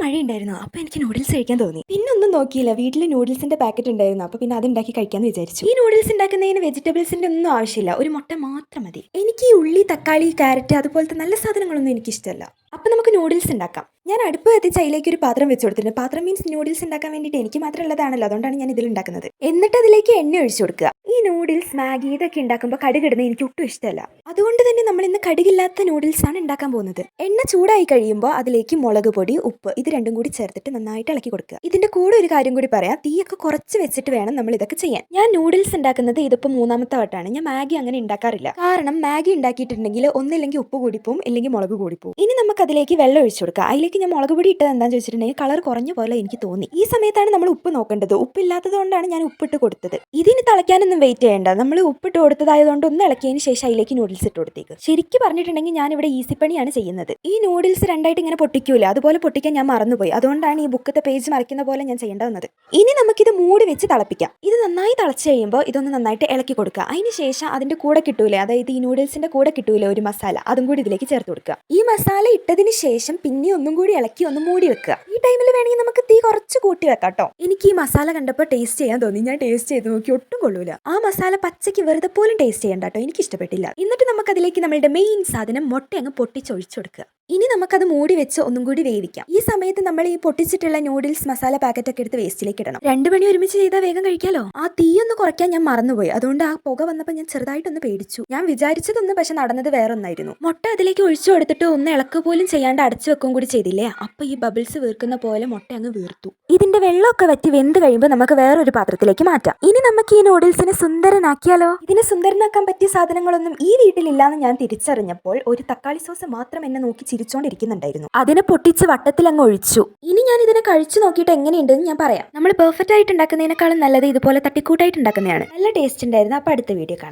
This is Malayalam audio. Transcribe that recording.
മഴയുണ്ടായിരുന്നു. അപ്പോൾ എനിക്ക് നൂഡിൽസ് കഴിക്കാൻ തോന്നി. പിന്നെ ഒന്നും നോക്കിയില്ല, വീട്ടിൽ നൂഡിൽസിന്റെ പാക്കറ്റ് ഉണ്ടായിരുന്നു. അപ്പോൾ പിന്നെ അതുണ്ടാക്കി കഴിക്കാമെന്ന് വിചാരിച്ചു. ഈ നൂഡിൽസ് ഉണ്ടാക്കുന്നതിന് വെജിറ്റബിൾസിന്റെ ഒന്നും ആവശ്യമില്ല, ഒരു മുട്ട മാത്രം മതി. എനിക്ക് ഈ ഉള്ളി, തക്കാളി, ക്യാരറ്റ് അതുപോലത്തെ നല്ല സാധനങ്ങളൊന്നും എനിക്ക് ഇഷ്ടമല്ല. അപ്പോൾ നമുക്ക് നൂഡിൽസ് ഉണ്ടാക്കാം. ഞാൻ അടുപ്പ് കത്തിച്ച് അതിലേക്ക് ഒരു പാത്രം വെച്ച് കൊടുത്തിട്ടുണ്ട്. പാത്രം മീൻസ് നൂഡിൽസ് ഉണ്ടാക്കാൻ വേണ്ടിയിട്ട് എനിക്ക് മാത്രം ഉള്ളതാണല്ലോ, അതുകൊണ്ടാണ് ഞാൻ ഇതിൽ ഉണ്ടാക്കുന്നത്. എന്നിട്ട് അതിലേക്ക് എണ്ണ ഒഴിച്ചു കൊടുക്കുക. ഈ നൂഡിൽസ്, മാഗി ഇതൊക്കെ ഉണ്ടാക്കുമ്പോൾ കടുകിടുന്നത് എനിക്ക് ഒട്ടും ഇഷ്ടമല്ല. അതുകൊണ്ട് തന്നെ നമ്മൾ ഇന്ന് കടുകില്ലാത്ത നൂഡിൽസ് ആണ് ഉണ്ടാക്കാൻ പോകുന്നത്. എണ്ണ ചൂടായി കഴിയുമ്പോൾ അതിലേക്ക് മുളക് പൊടി, ഉപ്പ് ഇത് രണ്ടും കൂടി ചേർത്തിട്ട് നന്നായിട്ട് ഇളക്കി കൊടുക്കുക. ഇതിന്റെ കൂടെ ഒരു കാര്യം കൂടി പറയാം, തീയൊക്കെ കുറച്ച് വെച്ചിട്ട് വേണം നമ്മൾ ഇതൊക്കെ ചെയ്യാൻ. ഞാൻ നൂഡിൽസ് ഉണ്ടാക്കുന്നത് ഇതിപ്പോൾ മൂന്നാമത്തെ വട്ടമാണ്. ഞാൻ മാഗി അങ്ങനെ ഉണ്ടാക്കാറില്ല. കാരണം മാഗി ഉണ്ടാക്കിയിട്ടുണ്ടെങ്കിൽ ഒന്നില്ലെങ്കിൽ ഉപ്പ് കൂടിപ്പോവും, അല്ലെങ്കിൽ മുളക് കൂടിപ്പോവും. ഇനി നമുക്ക് അതിലേക്ക് വെള്ളം ഒഴിച്ചു കൊടുക്കുക. അതിലേക്ക് ഞാൻ മുളക് പൊടി ഇട്ടത് എന്താണെന്ന് ചോദിച്ചിട്ടുണ്ടെങ്കിൽ കളർ കുറഞ്ഞ പോലെ എനിക്ക് തോന്നി. ഈ സമയത്താണ് നമ്മൾ ഉപ്പ് നോക്കേണ്ടത്. ഉപ്പില്ലാത്തത് കൊണ്ടാണ് ഞാൻ ഉപ്പിട്ട് കൊടുത്തത്. ഇതിന് തിളയ്ക്കാനൊന്നും വെയിറ്റ് ചെയ്യേണ്ട. നമ്മൾ ഉപ്പിട്ട് കൊടുത്തതായതുകൊണ്ട് ഒന്ന് ഇളക്കിയതിന് ശേഷം അതിലേക്ക് നൂഡിൽസ് ഇട്ട് കൊടുത്തേക്ക്. ശരിക്കും പറഞ്ഞിട്ടുണ്ടെങ്കിൽ ഞാൻ ഇവിടെ ഈസി പണിയാണ് ചെയ്യുന്നത്. ഈ നൂഡിൽസ് രണ്ടായിട്ട് ഇങ്ങനെ പൊട്ടിക്കൂല, അതുപോലെ പൊട്ടിക്കാൻ ഞാൻ മറന്നുപോയി. അതുകൊണ്ടാണ് ഈ ബുക്കത്തെ പേജ് മറിക്കുന്ന പോലെ ഞാൻ ചെയ്യേണ്ട വന്നത്. ഇനി നമുക്കിത് മൂടി വെച്ച് തിളപ്പിക്കാം. ഇത് നന്നായി തിളച്ച് കഴിയുമ്പോൾ ഇതൊന്ന് നന്നായിട്ട് ഇളക്കി കൊടുക്കുക. അതിന് ശേഷം അതിന്റെ കൂടെ കിട്ടൂലേ, അതായത് ഈ നൂഡിൽസിന്റെ കൂടെ കിട്ടൂലേ ഒരു മസാല, അതും കൂടി ഇതിലേക്ക് ചേർത്ത് കൊടുക്കുക. ഈ മസാല ഇട്ടതിന് ശേഷം പിന്നെ ഒന്നും കൂടി ഇളക്കി ഒന്ന് മൂടി വെക്കുക. ഈ ടൈമിൽ വേണമെങ്കിൽ നമുക്ക് തീ കുറച്ച് കൂട്ടി വെക്കാം കേട്ടോ. എനിക്ക് ഈ മസാല കണ്ടപ്പോൾ ടേസ്റ്റ് ചെയ്യാൻ തോന്നി. ഞാൻ ടേസ്റ്റ് ചെയ്ത് നോക്കി, ഒട്ടും കൊള്ളൂല. ആ മസാല പച്ചയ്ക്ക് വെറുതെ പോലും ടേസ്റ്റ് ചെയ്യണ്ട കേട്ടോ, എനിക്ക് ഇഷ്ടപ്പെട്ടില്ല. എന്നിട്ട് നമുക്ക് അതിലേക്ക് നമ്മളുടെ മെയിൻ സാധനം മുട്ട അങ്ങ് പൊട്ടിച്ചൊഴിച്ചു കൊടുക്കുക. ഇനി നമുക്കത് മൂടി വെച്ച് ഒന്നും കൂടി വേവിക്കാം. ഈ സമയത്ത് നമ്മൾ ഈ പൊട്ടിച്ചിട്ടുള്ള നൂഡിൽസ് മസാല പാക്കറ്റ് ഒക്കെ എടുത്ത് വേസ്റ്റിലേക്ക് ഇടണം. 2 മണി ഒരുമിച്ച് ചെയ്താൽ വേഗം കഴിക്കാലോ. ആ തീ ഒന്ന് കുറയ്ക്കാൻ ഞാൻ മറന്നുപോയി. അതുകൊണ്ട് ആ പുക വന്നപ്പോൾ ഞാൻ ചെറുതായിട്ടൊന്ന് പേടിച്ചു. ഞാൻ വിചാരിച്ചതൊന്നും, പക്ഷെ നടന്നത് വേറെ ഒന്നായിരുന്നു. മുട്ട അതിലേക്ക് ഒഴിച്ചു കൊടുത്തിട്ട് ഒന്ന് ഇളക്ക് പോലും ചെയ്യാണ്ട് അടച്ചു വെക്കും കൂടി ചെയ്തില്ലേ, അപ്പൊ ഈ ബബിൾസ് വീർക്കുന്ന പോലെ മുട്ട അങ്ങ് വീർത്തു. ഇതിന്റെ വെള്ളമൊക്കെ വറ്റി വെന്ത് കഴിയുമ്പോൾ നമുക്ക് വേറൊരു പാത്രത്തിലേക്ക് മാറ്റാം. ഇനി നമുക്ക് ഈ നൂഡിൽസിനെ സുന്ദരനാക്കിയാലോ. ഇതിനെ സുന്ദരനാക്കാൻ പറ്റിയ സാധനങ്ങളൊന്നും ഈ വീട്ടിലില്ലാന്ന് ഞാൻ തിരിച്ചറിഞ്ഞപ്പോൾ ഒരു തക്കാളി സോസ് മാത്രം എന്നെ നോക്കി ചിരിച്ചോണ്ടിരിക്കുന്നുണ്ടായിരുന്നു. അതിനെ പൊട്ടിച്ച് വട്ടത്തിൽ അങ്ങ് ഒഴിച്ചു. ഇനി ഞാൻ ഇതിനെ കഴിച്ചു നോക്കിയിട്ട് എങ്ങനെയുണ്ടെന്ന് ഞാൻ പറയാം. നമ്മൾ പെർഫെക്റ്റ് ആയിട്ട് ഉണ്ടാക്കുന്നതിനേക്കാളും നല്ലത് ഇതുപോലെ തട്ടിക്കൂട്ടായിട്ട് ഉണ്ടാക്കുന്നതാണ്. നല്ല ടേസ്റ്റ് ഉണ്ടായിരുന്നു. അപ്പൊ അടുത്ത വീഡിയോ കാണാം.